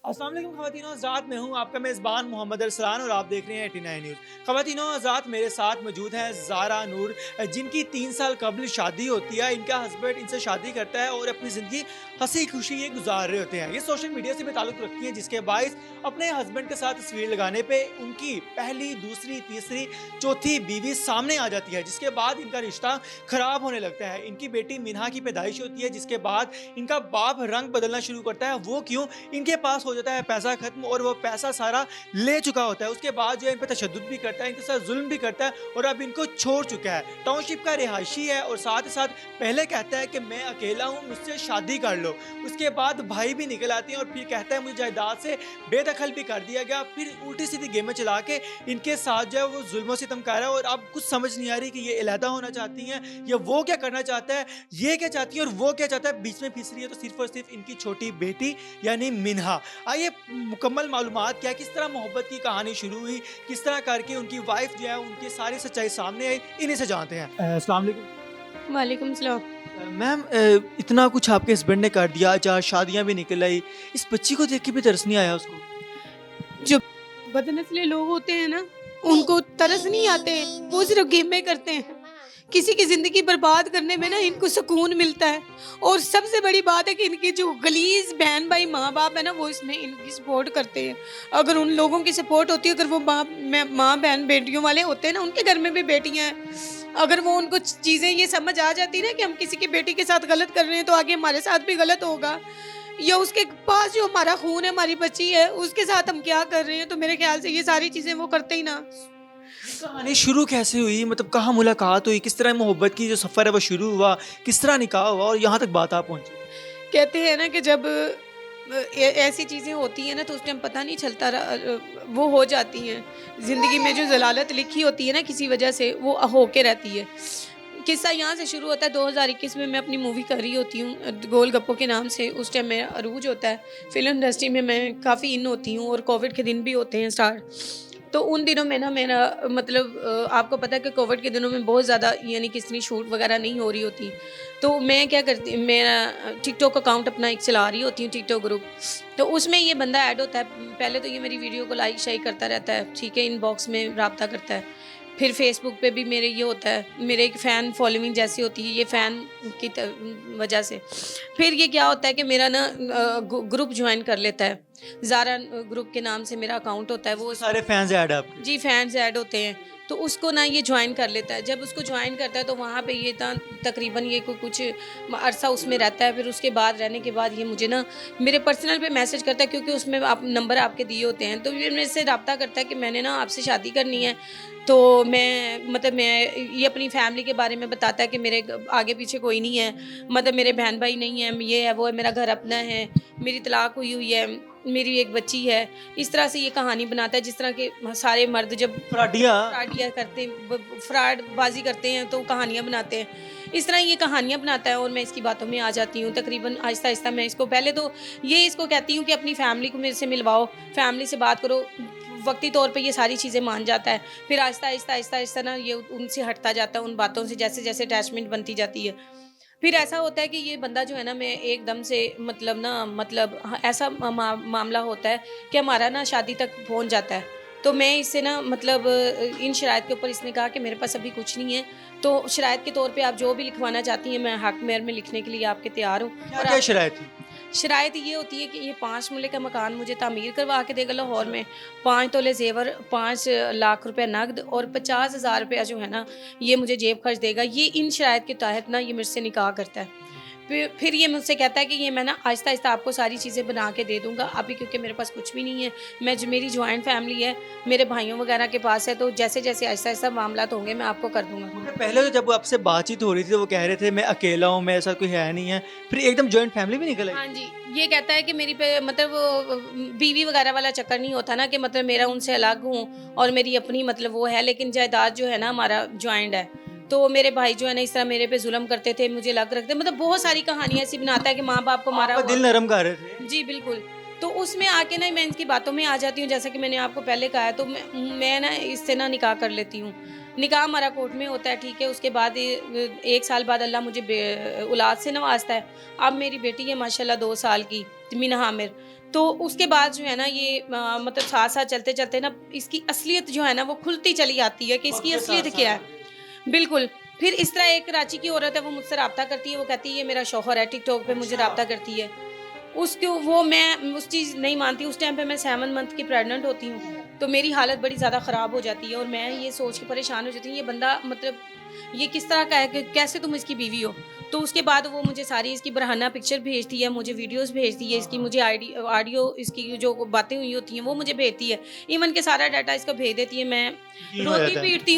अस्सलाम वालेकुम ख़वातीनो हज़रात, मैं हूँ आपका मेज़बान मोहम्मद अरसलान और आप देख रहे हैं 89 न्यूज़। ख़वातीनो हज़रात, मेरे साथ मौजूद हैं ज़ारा नूर, जिनकी 3 साल कबल शादी होती है। इनका हस्बैंड इनसे शादी करता है और अपनी ज़िंदगी हँसी खुशी ये गुजार रहे होते हैं। ये सोशल मीडिया से भी ताल्लुक़ रखती हैं, जिसके बाइस अपने हस्बैंड के साथ तस्वीर लगाने पे उनकी पहली, दूसरी, तीसरी, चौथी बीवी सामने आ जाती है, जिसके बाद इनका रिश्ता ख़राब होने लगता है। इनकी बेटी मिन्हा की पैदाइश होती है, जिसके बाद इनका बाप रंग बदलना शुरू करता है। वो क्यों? इनके पास हो जाता है पैसा खत्म और वो पैसा सारा ले चुका होता है। उसके बाद जो है इन पे तशद्दुद भी करता है, इनके साथ ज़ुल्म भी करता है और अब इनको छोड़ चुका है। टाउनशिप का रिहायशी है और साथ ही साथ पहले कहता है कि मैं अकेला हूँ, मुझसे शादी कर लो। उसके बाद भाई भी निकल आते हैं और फिर कहता है मुझे जायदाद से बेदखल भी कर दिया गया। फिर उल्टी-सीधी गेमें चला के इनके साथ जो है वो ज़ुल्म सितम कर रहा है और अब कुछ समझ नहीं आ रही कि ये अलहदा होना चाहती हैं या वो क्या करना चाहता है, ये क्या चाहती है और वो क्या चाहता है। बीच में फिस रही है तो सिर्फ़ और सिर्फ़ इनकी छोटी बेटी यानी मिन्हा। आइए मुकम्मल मालूमात क्या किस तरह मोहब्बत की कहानी शुरू हुई, किस तरह करके उनकी वाइफ जो है उनकी सारी सच्चाई सामने आई, इन्हीं से जानते हैं। अस्सलाम वालेकुम। वालेकुम सलाम। मैम, इतना कुछ आपके हस्बैंड ने कर दिया, 4 शादियाँ भी निकल आई, इस बच्ची को देख के भी तरस नहीं आया उसको? जो बदनस्ले लोग होते हैं ना, उनको तरस नहीं आते, वो सिर्फ गेमें करते हैं। किसी की ज़िंदगी बर्बाद करने में ना इनको सुकून मिलता है। और सबसे बड़ी बात है कि इनकी जो गलीज़ बहन भाई माँ-बाप है ना, वो इसमें इनकी सपोर्ट करते हैं। अगर उन लोगों की सपोर्ट होती है, अगर वो माँ बहन बेटियों वाले होते हैं ना, उनके घर में भी बेटियाँ हैं। अगर वो उनको चीज़ें ये समझ आ जाती ना कि हम किसी की बेटी के साथ गलत कर रहे हैं, तो आगे हमारे साथ भी गलत होगा। या उसके पास जो हमारा खून है, हमारी बच्ची है, उसके साथ हम क्या कर रहे हैं, तो मेरे ख्याल से ये सारी चीज़ें वो करते ही ना। कहानी शुरू कैसे हुई? मतलब कहाँ मुलाकात हुई? किस तरह मोहब्बत की जो सफ़र है वो शुरू हुआ? किस तरह निकाह हुआ और यहाँ तक बात आ पहुँची? कहते हैं ना कि जब ऐसी चीज़ें होती हैं ना, तो उस टाइम पता नहीं चलता वो हो जाती हैं। ज़िंदगी में जो ज़लालत लिखी होती है ना किसी वजह से, वो होके रहती है। किस्सा यहाँ से शुरू होता है। 2021 में मैं अपनी मूवी कर रही होती हूँ, गोलगप्पों के नाम से। उस टाइम मेरा अरूज होता है। फ़िल्म इंडस्ट्री में मैं काफ़ी इन होती हूँ और कोविड के दिन भी होते हैं स्टार्ट। तो उन दिनों में ना मेरा मतलब आपको पता है कि कोविड के दिनों में बहुत ज़्यादा यानी कि इतनी शूट वगैरह नहीं हो रही होती। तो मैं क्या करती, मेरा टिकटॉक अकाउंट अपना एक चला रही होती हूँ, टिकटॉक ग्रुप। तो उसमें ये बंदा ऐड होता है। पहले तो ये मेरी वीडियो को लाइक शाइक करता रहता है, ठीक है, इनबॉक्स में राब्ता करता है। फिर फेसबुक पे भी मेरे ये होता है, मेरे एक फ़ैन फॉलोइंग जैसी होती है, ये फ़ैन की वजह से। फिर ये क्या होता है कि मेरा ना ग्रुप ज्वाइन कर लेता है। ज़ारा ग्रुप के नाम से मेरा अकाउंट होता है, वो सारे फैन्स ऐड है आपके? जी, फैन्स ऐड होते हैं, तो उसको ना ये जॉइन कर लेता है। जब उसको जॉइन करता है तो वहाँ पे ये तकरीबन ये कुछ अरसा उसमें रहता है। फिर उसके बाद रहने के बाद ये मुझे ना मेरे पर्सनल पे मैसेज करता है, क्योंकि उसमें आप नंबर आपके दिए होते हैं। तो ये मेरे से राब्ता करता है कि मैंने ना आपसे शादी करनी है। तो मैं ये अपनी फैमिली के बारे में बताता है कि मेरे आगे पीछे कोई नहीं है, मतलब मेरे बहन भाई नहीं है, ये है वो है, मेरा घर अपना है, मेरी तलाक हुई हुई है, मेरी एक बच्ची है। इस तरह से ये कहानी बनाता है, जिस तरह के सारे मर्द जब फ्राडिया? फ्रॉडिया करते फ्रॉडबाज़ी करते हैं तो कहानियाँ बनाते हैं। इस तरह ये कहानियाँ बनाता है और मैं इसकी बातों में आ जाती हूँ। तकरीबन आहिस्ता-आहिस्ता मैं इसको पहले तो ये इसको कहती हूँ कि अपनी फैमिली को मेरे से मिलवाओ, फैमिली से बात करो। वक़्ती तौर पे ये सारी चीज़ें मान जाता है। फिर आहिस्ता-आहिस्ता ना ये उनसे हटता जाता है, उन बातों से जैसे-जैसे अटैचमेंट बनती जाती है। फिर ऐसा होता है कि ये बंदा जो है ना, मैं एकदम से मतलब ऐसा मामला होता है कि हमारा ना शादी तक पहुंच जाता है। तो मैं इससे ना मतलब इन शराइत के ऊपर इसने कहा कि मेरे पास अभी कुछ नहीं है, तो शराइत के तौर पे आप जो भी लिखवाना चाहती हैं, मैं हक मेहर में लिखने के लिए आपके तैयार हूँ। और क्या-क्या आप शराइत थी? शराइत ये होती है कि ये 5 मरले का मकान मुझे तामीर करवा के देगा लाहौर में, 5 तोले ज़ेवर, 5 लाख रुपए नकद और 50,000 रुपया जो है ना, ये मुझे जेब खर्च देगा। ये इन शराइत के तहत ना ये मुझसे निकाह करता है। फिर ये मुझसे कहता है कि ये मैं ना आहिस्ता-आहिस्ता आपको सारी चीज़ें बना के दे दूँगा। अभी क्योंकि मेरे पास कुछ भी नहीं है, मेरी जॉइंट फैमिली है, मेरे भाइयों वगैरह के पास है, तो जैसे-जैसे आहिस्ता-आहिस्ता मामलात होंगे मैं आपको कर दूँगा। मगर पहले तो जब आपसे बातचीत हो रही थी तो वो कह रहे थे मैं अकेला हूँ, मेरे साथ कोई है नहीं है। फिर एकदम जॉइंट फैमिली भी निकल आई? हाँ जी, ये कहता है कि मेरी पे मतलब वो बीवी वगैरह वाला चक्कर नहीं होता ना, कि मतलब मेरा उनसे अलग हूँ और मेरी अपनी मतलब वो है, लेकिन जायदाद जो है ना हमारा जॉइंट है। तो मेरे भाई जो है ना इस तरह मेरे पे ज़ुल्म करते थे, मुझे अलग रखते, मतलब बहुत सारी कहानियाँ ऐसी बनाता है कि माँ-बाप को मारा आपका हुआ। दिल नरम कर रहे थे? जी, बिल्कुल। तो उसमें आके ना मैं इनकी बातों में आ जाती हूँ, जैसा कि मैंने आपको पहले कहा है, तो मैं ना इससे ना निकाह कर लेती हूँ। निकाह हमारा कोर्ट में होता है, ठीक है? उसके बाद 1 साल बाद अल्लाह मुझे औलाद से नवाज़ता है। अब मेरी बेटी है माशाल्लाह 2 साल की, मिन्हा आमिर। तो उसके बाद जो है ना ये मतलब साथ साथ चलते चलते ना इसकी असलियत जो है ना वो खुलती चली आती है कि इसकी असलियत क्या है। बिल्कुल। फिर इस तरह एक कराची की औरत है, वो मुझसे रब्ता करती है, वो कहती है ये मेरा शौहर है, टिकटॉक पे मुझे रब्ता करती है। उसको वो मैं उस चीज़ नहीं मानती। उस टाइम पे मैं 7 मंथ की प्रेग्नेंट होती हूँ, तो मेरी हालत बड़ी ज़्यादा ख़राब हो जाती है और मैं ये सोच के परेशान हो जाती हूँ ये बंदा मतलब ये किस तरह का है कि कैसे तुम इसकी बीवी हो। तो उसके बाद वो मुझे सारी इसकी बरहाना पिक्चर भेजती है, मुझे वीडियोस भेजती है, इसकी मुझे ऑडियो इसकी जो बातें हुई होती हैं वो मुझे भेजती है, इवन के सारा डाटा इसका भेज देती है। मैं यकीन हो रोती जाता है। पीटती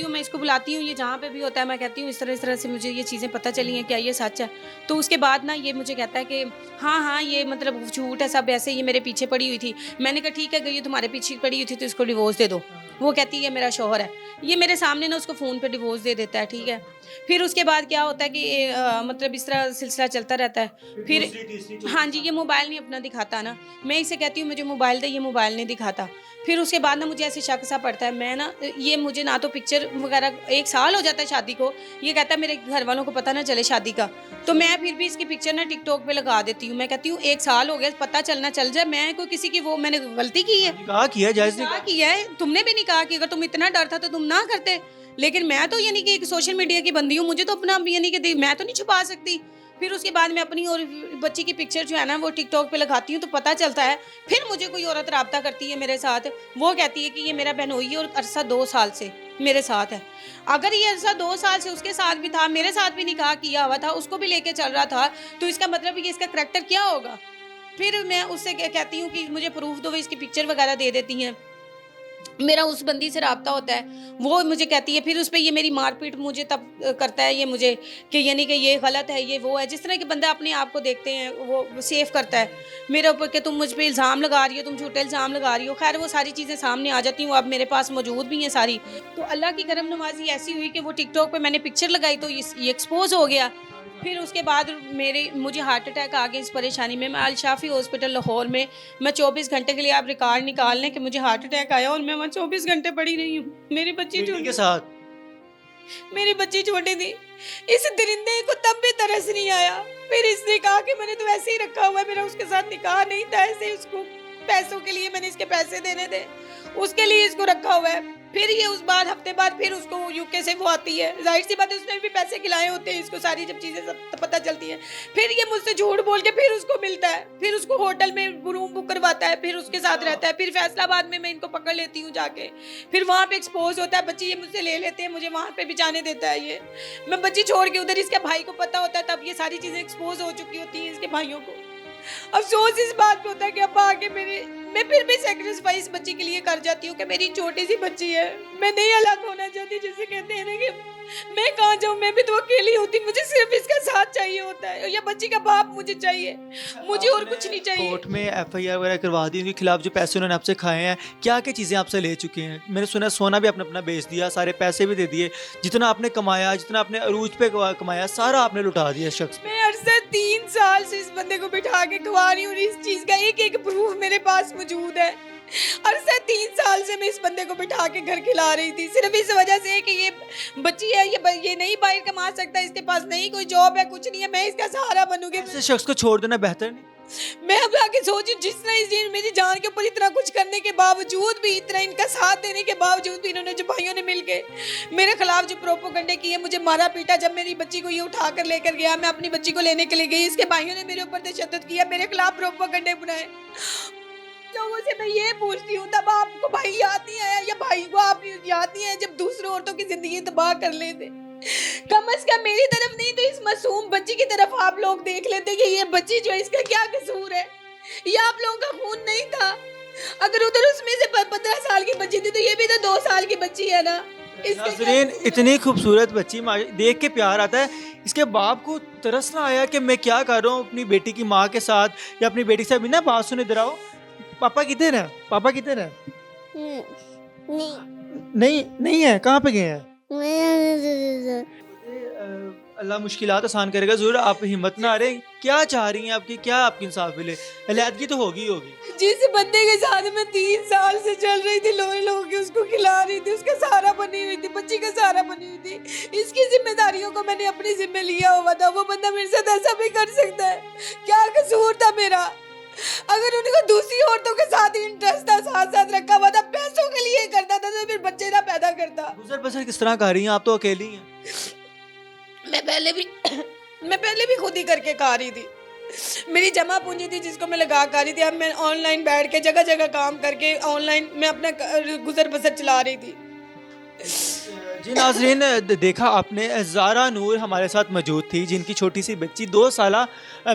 हूँ, मैं इसको बुलाती हूँ, ये जहाँ पे भी होता है मैं कहती हूँ इस तरह से मुझे ये चीज़ें पता चली हैं, क्या ये सच है? तो उसके बाद ना ये मुझे कहता है कि हाँ हाँ ये मतलब झूठ है सब, ऐसे ये मेरे पीछे पड़ी हुई थी। मैंने कहा ठीक है, अगर ये तुम्हारे पीछे पड़ी हुई थी तो इसको डिवोर्स दे दो। वो कहती है ये मेरा शौहर है। ये मेरे सामने ना उसको फ़ोन पे डिवोर्स दे देता है, ठीक है। फिर उसके बाद क्या होता है कि मतलब इस तरह सिलसिला चलता रहता है। फिर हाँ जी, ये मोबाइल नहीं अपना दिखाता ना, मैं इसे कहती हूँ मुझे मोबाइल दे, ये मोबाइल नहीं दिखाता। फिर उसके बाद ना मुझे ऐसे शक सा पड़ता है, मैं ना ये मुझे ना तो पिक्चर वगैरह 1 साल हो जाता है शादी को, ये कहता है मेरे घर वालों को पता ना चले शादी का। तो मैं फिर भी इसकी पिक्चर ना टिकटॉक पे लगा देती हूँ। मैं कहती हूँ 1 साल हो गया, पता चलना चल जाए, मैं कोई किसी की वो मैंने गलती की है? निकाह किया जायज़ निकाह निकाह। किया है, तुमने भी निकाह किया, अगर तुम इतना डर था तो तुम ना करते। लेकिन मैं तो यानी कि एक सोशल मीडिया की बंदी हूँ, मुझे तो अपना यानी कि मैं तो नहीं छुपा सकती। फिर उसके बाद मैं अपनी और बच्ची की पिक्चर जो है ना वो टिकटॉक पे लगाती हूँ तो पता चलता है। फिर मुझे कोई औरत राब्ता करती है मेरे साथ, वो कहती है कि ये मेरा बहनोई है और अरसा 2 साल से मेरे साथ है। अगर ये अरसा 2 साल से उसके साथ भी था, मेरे साथ भी निकाह किया हुआ था, उसको भी लेके चल रहा था, तो इसका मतलब ये इसका करैक्टर क्या होगा? फिर मैं उससे कहती हूँ कि मुझे प्रूफ दो, वो इसकी पिक्चर वगैरह दे देती हैं। मेरा उस बंदी से राब्ता होता है, वो मुझे कहती है, फिर उस पे ये मेरी मारपीट मुझे तब करता है ये मुझे कि यानी कि ये गलत है, ये वो है। जिस तरह के बंदा अपने आप को देखते हैं वो सेफ करता है मेरे ऊपर कि तुम मुझ पे इल्ज़ाम लगा रही हो, तुम झूठे इल्ज़ाम लगा रही हो। खैर वो सारी चीज़ें सामने आ जाती हूँ, अब मेरे पास मौजूद भी हैं सारी। तो अल्लाह की करम नवाज़ी ऐसी हुई कि वो टिकटॉक पे मैंने पिक्चर लगाई तो ये एक्सपोज़ हो गया। फिर उसके बाद मुझे हार्ट अटैक आ गया इस परेशानी में। मैं अल शाफ़ी हॉस्पिटल लाहौर में, मैं 24 घंटे के लिए आप रिकॉर्ड निकाल लें कि मुझे हार्ट अटैक आया और मैं वहाँ 24 घंटे पड़ी रही हूँ। बेटी के साथ। मेरी बच्ची छोटी थी। इस दरिंदे को तब भी तरस नहीं आया। फिर इसने कहा कि मैंने तो ऐसे ही रखा हुआ है, मेरा उसके साथ निकाह नहीं था, ऐसे ही उसको पैसों के लिए मैंने इसके पैसे देने थे, उसके लिए इसको रखा हुआ है। फिर ये उस बाद हफ्ते बाद फिर उसको यूके से वो आती है, जाहिर सी बात है उसने भी पैसे खिलाए होते हैं इसको, सारी जब चीज़ें सब पता चलती हैं। फिर ये मुझसे झूठ बोल के फिर उसको मिलता है, फिर उसको होटल में रूम बुक करवाता है, फिर उसके साथ रहता है। फिर फैसलाबाद में मैं इनको पकड़ लेती हूँ जाके, फिर वहाँ पे एक्सपोज होता है बच्ची, ये मुझसे ले लेते हैं, मुझे वहाँ पे भी जाने देता है ये। मैं बच्ची छोड़ के उधर, इसके भाई को पता होता है तब ये सारी चीज़ें एक्सपोज हो चुकी होती हैं इसके भाइयों को। अफसोस इस बात पे होता है कि अब आगे मैं फिर भी सेक्रीफाइस बच्ची के लिए कर जाती हूँ कि मेरी छोटी सी बच्ची है, मैं नहीं अलग होना चाहती। जिसे कहते हैं ना कि मैं कहाँ जाऊँ, मैं भी तो अकेली होती, मुझे सिर्फ इसका साथ चाहिए होता है, या बच्ची का बाप मुझे चाहिए, मुझे और कुछ नहीं चाहिए। कोर्ट में एफआईआर वगैरह करवा दी उनके खिलाफ, जो पैसे उन्होंने आपसे खाए हैं, क्या क्या चीज़ें आपसे ले चुके हैं? मैंने सुना सोना भी आपने अपना बेच दिया, सारे पैसे भी दे दिए, जितना आपने कमाया, जितना आपने अरूज पे कमाया, सारा आपने लुटा दिया इस शख्स पे। मैं अरसा 3 साल से इस बंदे को बिठा के खवा रही हूँ, इस चीज का एक एक प्रूफ मेरे पास मौजूद है। अरसा 3 साल से मैं इस बंदे को बिठा के घर खिला रही थी, सिर्फ इस वजह से कि ये बच्ची है, ये नहीं बाहर कमा सकता, इसके पास नहीं कोई जॉब है, कुछ नहीं है, मैं इसका सहारा बनूंगी। ऐसे शख्स को छोड़ देना बेहतर नहीं? मैं अब आके सोची, जिस तरह इस मेरी जान के ऊपर इतना कुछ करने के बावजूद भी, इतना इनका साथ देने के बावजूद भी, इन्होंने जो भाइयों ने मिलके मेरे खिलाफ जो प्रोपोगंडे किए, मुझे मारा पीटा। जब मेरी बच्ची को ये उठा कर लेकर गया, मैं अपनी बच्ची को लेने के लिए गई, इसके भाइयों ने मेरे ऊपर तशद्दुद किया, मेरे खिलाफ प्रोपोगंडे बनाए। लोगों से मैं ये पूछती हूँ, तब आपको भाई याद नहीं आया, या भाई को आप याद नहीं आया जब दूसरों औरतों की जिंदगी तबाह कर लेते? कम से कम मेरी तरफ नहीं तो इस मासूम बच्ची की तरफ आप लोग देख लेते कि ये बच्ची जो है इसका क्या कसूर है, ये आप लोगों का खून नहीं था। अगर उधर उसमें से 15 साल की बच्ची थी तो ये भी तो 2 साल की बच्ची है ना। नाज़रीन, इतनी खूबसूरत बच्ची देख के प्यार आता है। इसके बाप को तरस ना आया कि मैं क्या कर रहा हूँ अपनी बेटी की माँ के साथ, या अपनी बेटी से बिना बात सुने इधर आओ, पापा किधर है, पापा किधर है? नहीं नहीं है, कहाँ पे गए हैं? अल्लाह मुश्किलात आसान करेगा ज़रूर, आप हिम्मत ना हारें। क्या चाह रही हैं आपकी, क्या आपकी इंसाफ मिले? अलहदगी तो होगी होगी। जिस बंदे के साथ मैं 3 साल से चल रही थी, लोगों के उसको खिला रही थी, उसका सहारा बनी हुई थी, बच्ची का सहारा बनी हुई थी, इसकी जिम्मेदारियों को मैंने अपनी जिम्मे लिया हुआ था, वो बंदा मेरे साथ ऐसा भी कर सकता है? क्या कसूर था मेरा? अगर उनको दूसरी औरतों के साथ ही इंटरेस्ट था, साथ साथ रखा हुआ था, पैसों के लिए करता था, तो फिर बच्चे ना पैदा करता। गुजर बसर किस तरह कर रही हैं आप? तो अकेली हैं। मैं पहले भी मैं पहले भी खुद ही करके खा रही थी। मेरी जमा पूंजी थी जिसको मैं लगा खा रही थी। अब मैं ऑनलाइन बैठ के जगह जगह काम करके ऑनलाइन मैं अपना गुजर बसर चला रही थी। जी नाजरीन, देखा आपने, ज़ारा नूर हमारे साथ मौजूद थी, जिनकी छोटी सी बच्ची 2 साला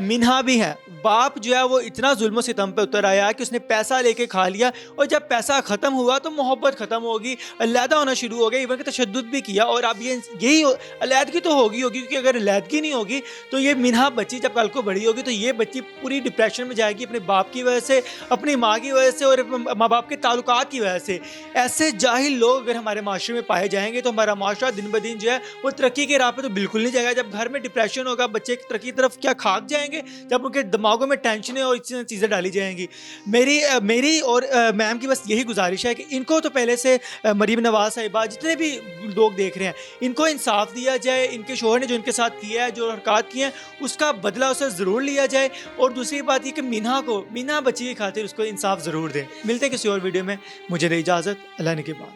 मिन्हा भी है। बाप जो है वो इतना जुल्म सितम पे उतर आया कि उसने पैसा लेके खा लिया, और जब पैसा ख़त्म हुआ तो मोहब्बत ख़त्म होगी, अलहदा होना शुरू हो गया, इवन कि तशद्दुद भी किया। और अब ये यही अलहदगी तो होगी क्योंकि अगर अलहदगी नहीं होगी तो ये मिन्हा बच्ची जब कल को बड़ी होगी तो ये बच्ची पूरी डिप्रेशन में जाएगी अपने बाप की वजह से, अपनी माँ की वजह से और माँ बाप के ताल्लुकात की वजह से। ऐसे जाहिल लोग अगर हमारे माशरे में पाए जाएंगे तो हमारा माशरा दिन ब दिन जो है वो तरक्की के राह पे तो बिल्कुल नहीं जाएगा। जब घर में डिप्रेशन होगा, बच्चे की तरक्की की तरफ क्या खाक जाएंगे, जब उनके दिमागों में टेंशनें और इस चीज़ें डाली जाएंगी। मेरी और मैम की बस यही गुजारिश है कि इनको तो पहले से मरीम नवाज साहिबा, जितने भी लोग देख रहे हैं, इनको इंसाफ दिया जाए। इनके शोहर ने जो इनके साथ किया है, जो हरकत की हैं, उसका बदला उसे ज़रूर लिया जाए। और दूसरी बात ये कि मीना बच्ची की खातिर उसको इंसाफ ज़रूर दें। मिलते हैं किसी और वीडियो में, मुझे दे इजाज़त, अल्लाह ने के बाद।